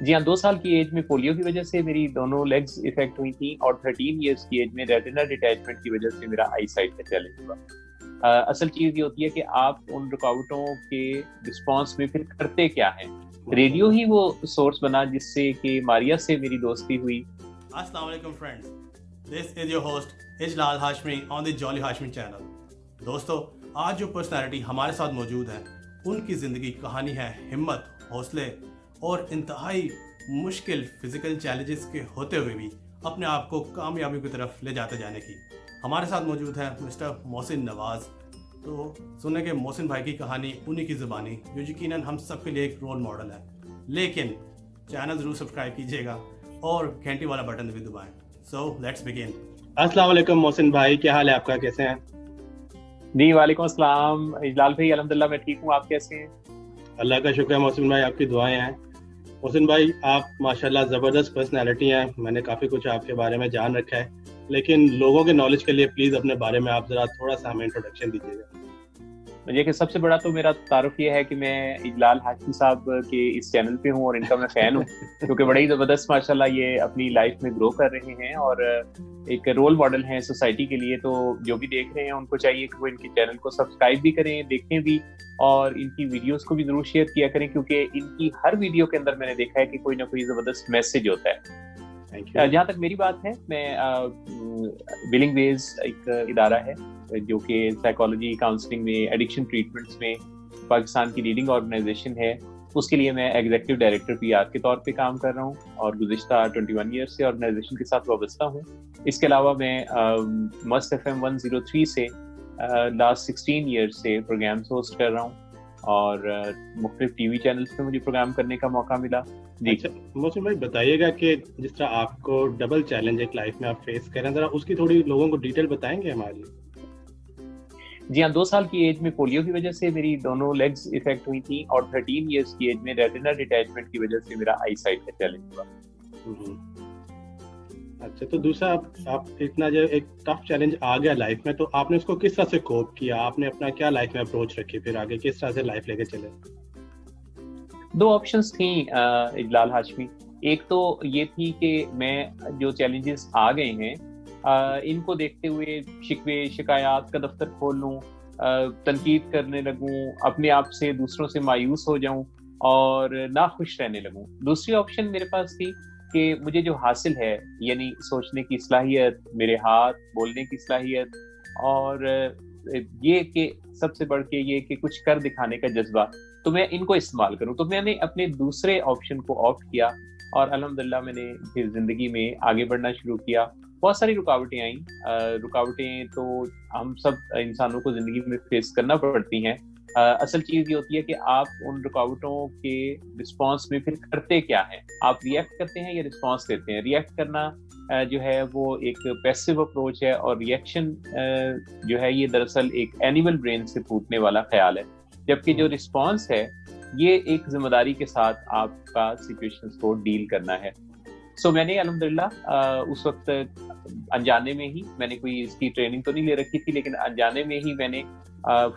جی ہاں، 2 سال کی ایج میں پولیو کی وجہ سے میری دونوں لیگز افیکٹ ہوئی تھیں، اور 13 ایئرس کی ایج میں ریٹنا ڈیٹیچمنٹ کی وجہ سے میرا آئی سائٹ کا چیلنج ہوا۔ اصل چیز یہ ہوتی ہے کہ آپ ان رکاوٹوں کے رسپانس میں پھر کرتے کیا ہیں۔ ریڈیو ہی وہ سورس بنا جس سے کہ ماریا سے میری دوستی ہوئی۔ السلام علیکم friends, this is your host Ijlal Hashmi on the Jolly Hashmi channel. دوستو، آج جو پرسنالٹی ہمارے ساتھ موجود ہے ان کی زندگی کہانی ہے ہمت، حوصلے اور انتہائی مشکل فزیکل چیلنجز کے ہوتے ہوئے بھی اپنے آپ کو کامیابی کی طرف لے جاتے جانے کی۔ ہمارے ساتھ موجود ہے مسٹر محسن نواز۔ تو سنیں گے محسن بھائی کی کہانی انہی کی زبانی، جو یقیناً ہم سب کے لیے ایک رول ماڈل ہے۔ لیکن چینل ضرور سبسکرائب کیجیے گا اور گھنٹی والا بٹن بھی دبائیں۔ So let's begin. السلام علیکم محسن بھائی، کیا حال ہے آپ کا، کیسے ہیں؟ جی وعلیکم السلام اجلال بھائی، الحمدللہ میں ٹھیک ہوں، آپ کیسے ہیں؟ اللہ کا شکر ہے محسن بھائی، آپ کی دعائیں ہیں۔ محسن بھائی، آپ ماشاءاللہ زبردست پرسنالٹی ہیں، میں نے کافی کچھ آپ کے بارے میں جان رکھا ہے، لیکن لوگوں کے نالج کے لیے پلیز اپنے بارے میں آپ ذرا تھوڑا سا ہمیں انٹروڈکشن دیجیے گا۔ مجھے کہ سب سے بڑا تو میرا تعارف یہ ہے کہ میں اجلال ہاشمی صاحب کے اس چینل پہ ہوں اور ان کا میں فین ہوں، کیونکہ بڑے ہی زبردست ماشاءاللہ یہ اپنی لائف میں گرو کر رہے ہیں اور ایک رول ماڈل ہیں سوسائٹی کے لیے۔ تو جو بھی دیکھ رہے ہیں ان کو چاہیے کہ وہ ان کے چینل کو سبسکرائب بھی کریں، دیکھیں بھی، اور ان کی ویڈیوز کو بھی ضرور شیئر کیا کریں، کیونکہ ان کی ہر ویڈیو کے اندر میں نے دیکھا ہے کہ کوئی نہ کوئی زبردست میسج ہوتا ہے۔ جہاں تک میری بات ہے، میں بلنگ ویز ایک ادارہ ہے جو کہ سائیکالوجی کاؤنسلنگ میں، ایڈکشن ٹریٹمنٹس میں پاکستان کی لیڈنگ آرگنائزیشن ہے، اس کے لیے میں ایگزیکٹو ڈائریکٹر پی آر کے طور پہ کام کر رہا ہوں اور گزشتہ 21 ایئر سے آرگنائزیشن کے ساتھ وابستہ ہوں۔ اس کے علاوہ میں مست ایف ایم 103 سے لاسٹ 16 ایئر سے پروگرامس ہوسٹ کر رہا ہوں، اور مختلف ٹی وی چینلز پہ مجھے پروگرام کرنے کا موقع ملا۔ اچھا محسن بھائی، بتائیے گا کہ جس طرح آپ کو ڈبل چیلنج ایک لائف میں آپ فیس کریں، ذرا اس کی تھوڑی لوگوں کو ڈیٹیل بتائیں گے ہمارے لیے؟ جی ہاں، 2 سال کی ایج میں پولیو کی وجہ سے میری دونوں لیگز افیکٹ ہوئی تھیں، اور 13 ایئرس کی ایج میں ریٹنا ڈیٹیچمنٹ کی وجہ سے میرا آئی سائٹ کا چیلنج ہوا۔ اچھا، تو دوسرا آپ اتنا جو ایک ٹف چیلنج آ گیا لائف میں، تو آپ نے اس کو کس طرح سے کوپ کیا؟ آپ نے اپنا کیا لائف میں اپروچ رکھی، پھر آگے کس طرح سے لائف لے کے چلے؟ 2 آپشنز تھیں اجلال ہاشمی۔ ایک تو یہ تھی کہ میں جو چیلنجز آ گئے ہیں ان کو دیکھتے ہوئے شکوے شکایات کا دفتر کھول لوں، تنقید کرنے لگوں، اپنے آپ سے دوسروں سے مایوس ہو جاؤں اور ناخوش رہنے لگوں۔ دوسری آپشن میرے پاس تھی کہ مجھے جو حاصل ہے، یعنی سوچنے کی صلاحیت، میرے ہاتھ بولنے کی صلاحیت، اور یہ کہ سب سے بڑھ کے یہ کہ کچھ کر دکھانے کا جذبہ، تو میں ان کو استعمال کروں۔ تو میں نے اپنے دوسرے آپشن کو آپٹ کیا، اور الحمدللہ میں نے پھر زندگی میں آگے بڑھنا شروع کیا۔ بہت ساری رکاوٹیں آئیں، رکاوٹیں تو ہم سب انسانوں کو زندگی میں فیس کرنا پڑتی ہیں۔ اصل چیز یہ ہوتی ہے کہ آپ ان رکاوٹوں کے رسپانس میں پھر کرتے کیا ہیں، آپ ریئیکٹ کرتے ہیں یا رسپانس دیتے ہیں۔ ریئیکٹ کرنا جو ہے وہ ایک پیسو اپروچ ہے، اور ریئیکشن جو ہے یہ دراصل ایک اینیمل برین سے پھوٹنے والا خیال ہے، جبکہ جو رسپانس ہے یہ ایک ذمہ داری کے ساتھ آپ کا سچویشنز کو ڈیل کرنا ہے۔ سو میں نے الحمدللہ اس وقت انجانے میں ہی، میں نے کوئی اس کی ٹریننگ تو نہیں لے رکھی تھی، لیکن انجانے میں ہی میں نے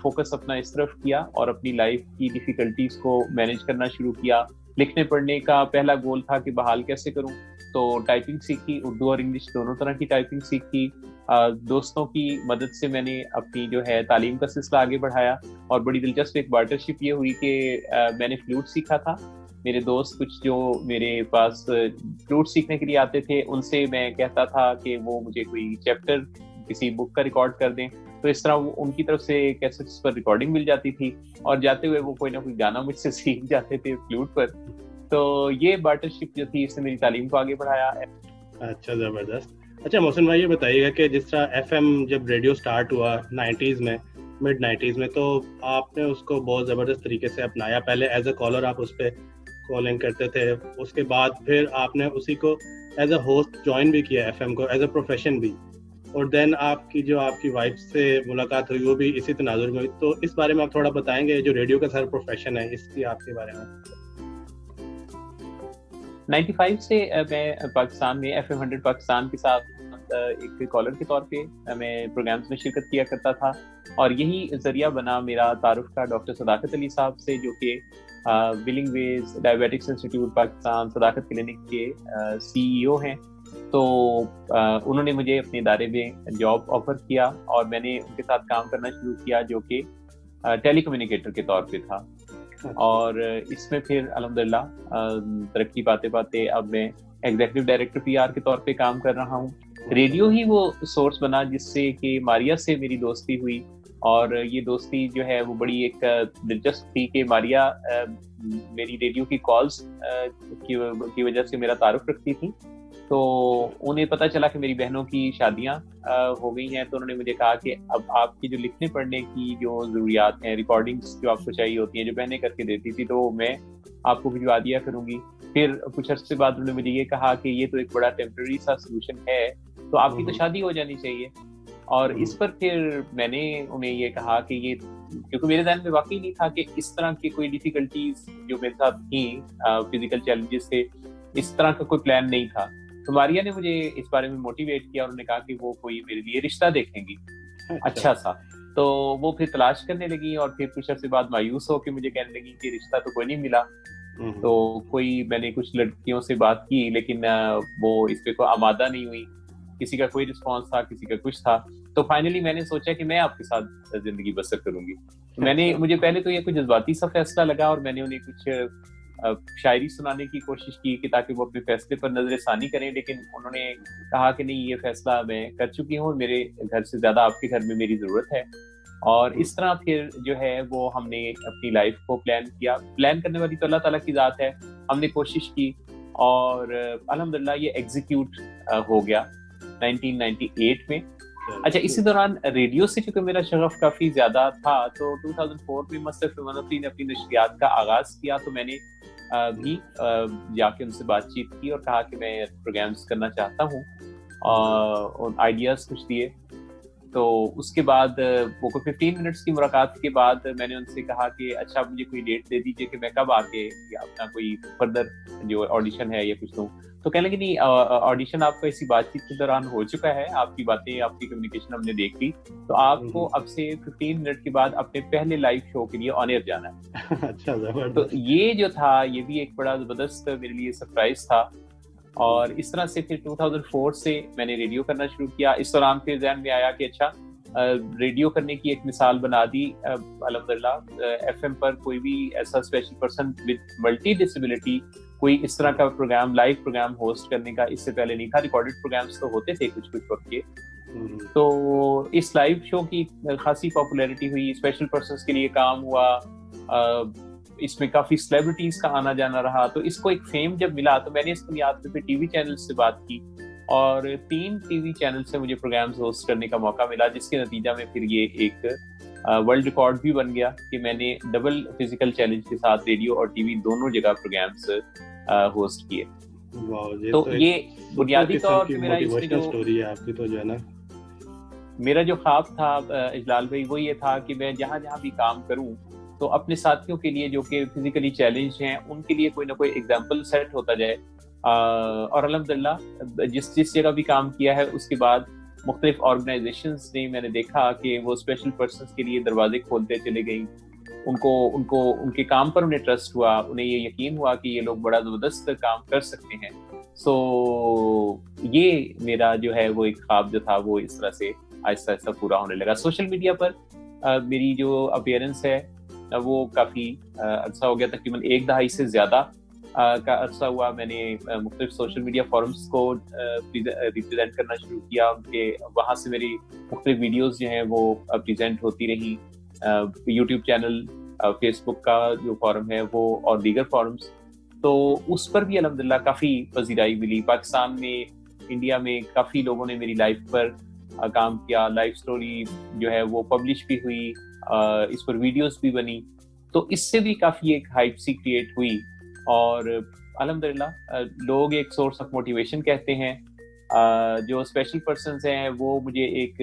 فوکس اپنا اس طرف کیا اور اپنی لائف کی ڈیفیکلٹیز کو مینیج کرنا شروع کیا۔ لکھنے پڑھنے کا پہلا گول تھا کہ بحال کیسے کروں، تو ٹائپنگ سیکھی، اردو اور انگلش دونوں طرح کی ٹائپنگ سیکھی۔ دوستوں کی مدد سے میں نے اپنی جو ہے تعلیم کا سلسلہ آگے بڑھایا، اور بڑی دلچسپ ایک بارٹرشپ یہ ہوئی کہ میں نے فلوٹ سیکھا تھا۔ میرے دوست کچھ جو میرے پاس فلوٹ سیکھنے کے لیے آتے تھے، ان سے میں کہتا تھا کہ وہ مجھے کوئی چیپٹر کسی بک کا ریکارڈ کر دیں، تو اس طرح ان کی طرف سے کیسٹس پر ریکارڈنگ مل جاتی تھی، اور جاتے ہوئے وہ کوئی نہ کوئی گانا مجھ سے سیکھ جاتے تھے فلوٹ پر۔ تو یہ بارٹرشپ جو تھی، اس نے میری تعلیم کو آگے بڑھایا۔ اچھا، زبردست۔ اچھا محسن بھائی، یہ بتائیے گا کہ جس طرح ایف ایم جب ریڈیو سٹارٹ ہوا 90s میں، مڈ 90s میں، تو آپ نے اس کو بہت زبردست طریقے سے اپنایا۔ پہلے ایز اے کالر آپ اس پہ کالنگ کرتے تھے، اس کے بعد پھر آپ نے اسی کو ایز اے ہوسٹ جوائن بھی کیا، ایف ایم کو ایز اے پروفیشن بھی، اور دین آپ کی وائف سے ملاقات ہوئی، وہ بھی اسی تناظر میں ہوئی۔ تو اس بارے میں آپ تھوڑا بتائیں گے، جو ریڈیو کا سر پروفیشن ہے، اس کی آپ کے بارے میں؟ 95 سے میں پاکستان میں ایف ایم 100 پاکستان کے ساتھ ایک کالر کے طور پہ میں پروگرامز میں شرکت کیا کرتا تھا، اور یہی ذریعہ بنا میرا تعارف کا ڈاکٹر صداقت علی صاحب سے، جو کہ بلنگ ویز ڈائبیٹکس انسٹیٹیوٹ پاکستان صداقت کلینک کے CEO ہیں. تو انہوں نے مجھے اپنے ادارے میں جاب آفر کیا اور میں نے ان کے ساتھ کام کرنا شروع کیا جو کہ ٹیلی کمیونیکیٹر کے طور پہ تھا. اور اس میں پھر الحمدللہ ترقی پاتے پاتے اب میں ایگزیکٹو ڈائریکٹر PR کے طور پہ کام کر رہا ہوں. ریڈیو ہی وہ سورس بنا جس سے کہ ماریا سے میری دوستی ہوئی, اور یہ دوستی جو ہے وہ بڑی ایک دلچسپ تھی کہ ماریا میری ریڈیو کی کالز کی وجہ سے میرا تعارف رکھتی تھی. تو انہیں پتہ چلا کہ میری بہنوں کی شادیاں ہو گئی ہیں, تو انہوں نے مجھے کہا کہ اب آپ کی جو لکھنے پڑھنے کی جو ضروریات ہیں, ریکارڈنگس جو آپ کو چاہیے ہوتی ہیں, جو بہنیں کر کے دیتی تھی, تو میں آپ کو بھجوا دیا کروں گی. پھر کچھ عرصے بعد انہوں نے مجھے یہ کہا کہ یہ تو ایک بڑا ٹیمپرری سا سولوشن ہے, تو آپ کی تو شادی ہو جانی چاہیے. اور اس پر پھر میں نے انہیں یہ کہا کہ یہ, کیونکہ میرے ذہن میں واقعی نہیں تھا کہ اس طرح کی کوئی ڈیفیکلٹیز جو میرے ساتھ تھیں, فزیکل چیلنجز تھے, اس طرح کا کوئی پلان نہیں تھا. تو ماریا نے مجھے اس بارے میں موٹیویٹ کیا, اور انہوں نے کہا کہ وہ کوئی میرے لیے رشتہ دیکھیں گی اچھا سا. تو وہ پھر تلاش کرنے لگی, اور پھر کچھ عرصے بعد مایوس ہو کے مجھے کہنے لگی کہ رشتہ تو کوئی نہیں ملا. تو کوئی میں نے کچھ لڑکیوں سے بات کی, لیکن وہ اس پہ کوئی آمادہ نہیں ہوئی, کسی کا کوئی رسپانس تھا, کسی کا کچھ تھا. تو فائنلی میں نے سوچا کہ میں آپ کے ساتھ زندگی بسر کروں گی. مجھے پہلے تو یہ کچھ جذباتی سا فیصلہ لگا, اور میں نے انہیں کچھ شاعری سنانے کی کوشش کی کہ تاکہ وہ اپنے فیصلے پر نظر ثانی کریں, لیکن انہوں نے کہا کہ نہیں, یہ فیصلہ میں کر چکی ہوں, میرے گھر سے زیادہ آپ کے گھر میں میری ضرورت ہے. اور اس طرح پھر جو ہے وہ ہم نے اپنی لائف کو پلان کرنے والی تو اللہ تعالیٰ کی ذات ہے. ہم نے کوشش کی اور الحمدللہ یہ ایگزیکیوٹ ہو گیا 1998 میں. اچھا, اسی دوران ریڈیو سے چونکہ میرا شغف کافی زیادہ تھا, تو 2004 میں مصرف 103 نے اپنی نشریات کا آغاز کیا. تو میں نے بھی جا کے ان سے بات چیت کی اور کہا کہ میں پروگرامز کرنا چاہتا ہوں, اور آئیڈیاز کچھ دیے. تو اس کے بعد وہ کوئی 15 منٹس کی ملاقات کے بعد میں نے ان سے کہا کہ اچھا مجھے کوئی ڈیٹ دے دیجیے کہ میں کب آ کے اپنا کوئی فردر جو آڈیشن ہے یا کچھ دوں. تو کہنے لگے نہیں, آڈیشن آپ کا اسی بات چیت کے دوران ہو چکا ہے, آپ کی باتیں, آپ کی کمیونیکیشن ہم نے دیکھ لی, تو آپ کو اب سے 15 منٹ کے بعد اپنے پہلے لائیو شو کے لیے آن ایئر جانا ہے. اچھا, تو یہ جو تھا یہ بھی ایک بڑا زبردست میرے لیے سرپرائز تھا. اور اس طرح سے پھر 2004 سے میں نے ریڈیو کرنا شروع کیا. اس دوران پھر ذہن میں آیا کہ اچھا ریڈیو کرنے کی ایک مثال بنا دی الحمدللہ. FM پر کوئی بھی ایسا special person with multi disability کوئی اس طرح کا پروگرام, لائیو پروگرام ہوسٹ کرنے کا اس سے پہلے نہیں تھا. ریکارڈڈ پروگرامز تو ہوتے تھے کچھ وقت کے. تو اس لائیو شو کی خاصی پاپولیرٹی ہوئی, اسپیشل پرسنس کے لیے کام ہوا, اس میں کافی سیلیبریٹیز کا آنا جانا رہا. تو اس کو ایک فیم جب ملا تو میں نے اس بنیاد پہ ٹی وی چینل سے بات کی, اور 3 ٹی وی چینل سے مجھے پروگرامز ہوسٹ کرنے کا موقع ملا, جس کے نتیجہ میں پھر یہ ایک ورلڈ ریکارڈ بھی بن گیا کہ میں نے ڈبل فزیکل چیلنج کے ساتھ ریڈیو اور ٹی وی دونوں جگہ پروگرامز ہوسٹ کیے. تو یہ بنیادی طور پہ میرا اس میں جو میرا جو خواب تھا اجلال بھائی وہ یہ تھا کہ میں جہاں جہاں بھی کام کروں تو اپنے ساتھیوں کے لیے جو کہ فزیکلی چیلنج ہیں ان کے لیے کوئی نہ کوئی ایگزامپل سیٹ ہوتا جائے. اور الحمدللہ جس جگہ بھی کام کیا ہے اس کے بعد مختلف آرگنائزیشنز نے میں نے دیکھا کہ وہ اسپیشل پرسنس کے لیے دروازے کھولتے چلے گئیں. ان کے کام پر انہیں ٹرسٹ ہوا, انہیں یہ یقین ہوا کہ یہ لوگ بڑا زبردست کام کر سکتے ہیں. سو یہ میرا جو ہے وہ ایک خواب جو تھا وہ اس طرح سے آہستہ آہستہ پورا ہونے لگا. سوشل میڈیا پر میری جو اپیئرنس ہے وہ کافی عرصہ ہو گیا, تقریباً 1 دہائی سے زیادہ کا عرصہ ہوا. میں نے مختلف سوشل میڈیا فورمز کو ریپرزینٹ کرنا شروع کیا, ان کے وہاں سے میری مختلف ویڈیوز جو ہیں وہ پریزنٹ ہوتی رہیں. یوٹیوب چینل, فیس بک کا جو فورم ہے وہ, اور دیگر فورمز, تو اس پر بھی الحمدللہ کافی پذیرائی ملی. پاکستان میں, انڈیا میں کافی لوگوں نے میری لائف پر کام کیا, لائف سٹوری جو ہے وہ پبلش بھی ہوئی, اس پر ویڈیوز بھی بنی. تو اس سے بھی کافی ایک ہائپ سی کریٹ ہوئی, اور الحمدللہ لوگ ایک سورس آف موٹیویشن کہتے ہیں. جو اسپیشل پرسنز ہیں وہ مجھے ایک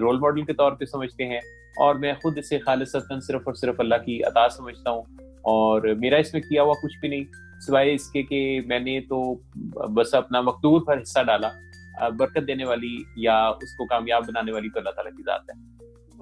رول ماڈل کے طور پہ سمجھتے ہیں, اور میں خود اسے خالصتاً صرف اور صرف اللہ کی عطا سمجھتا ہوں. اور میرا اس میں کیا ہوا کچھ بھی نہیں سوائے اس کے کہ میں نے تو بس اپنا مقدور پر حصہ ڈالا. برکت دینے والی یا اس کو کامیاب بنانے والی تو اللہ تعالیٰ کی ذات ہے.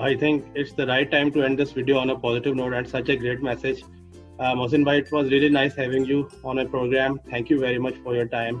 I think it's the right time to end this video on a positive note and such a great message. Mohsin bhai, it was really nice having you on a program. Thank you very much for your time.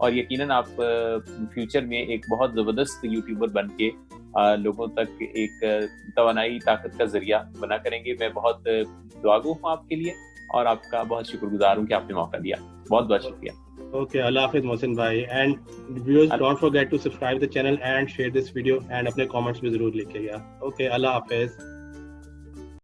اور یقیناً آپ future میں ایک بہت زبردست YouTuber بن کے لوگوں تک ایک توانائی طاقت کا ذریعہ بنا کریں گے. میں بہت دعا گو ہوں آپ کے لیے اور آپ کا بہت شکر گزار ہوں کہ آپ نے موقع دیا. بہت بہت شکریہ. اوکے, اللہ حافظ محسن بھائی. And viewers don't forget to subscribe the channel and share this video, and اپنے کامنٹس بھی ضرور لکھیے گا. اوکے, اللہ حافظ.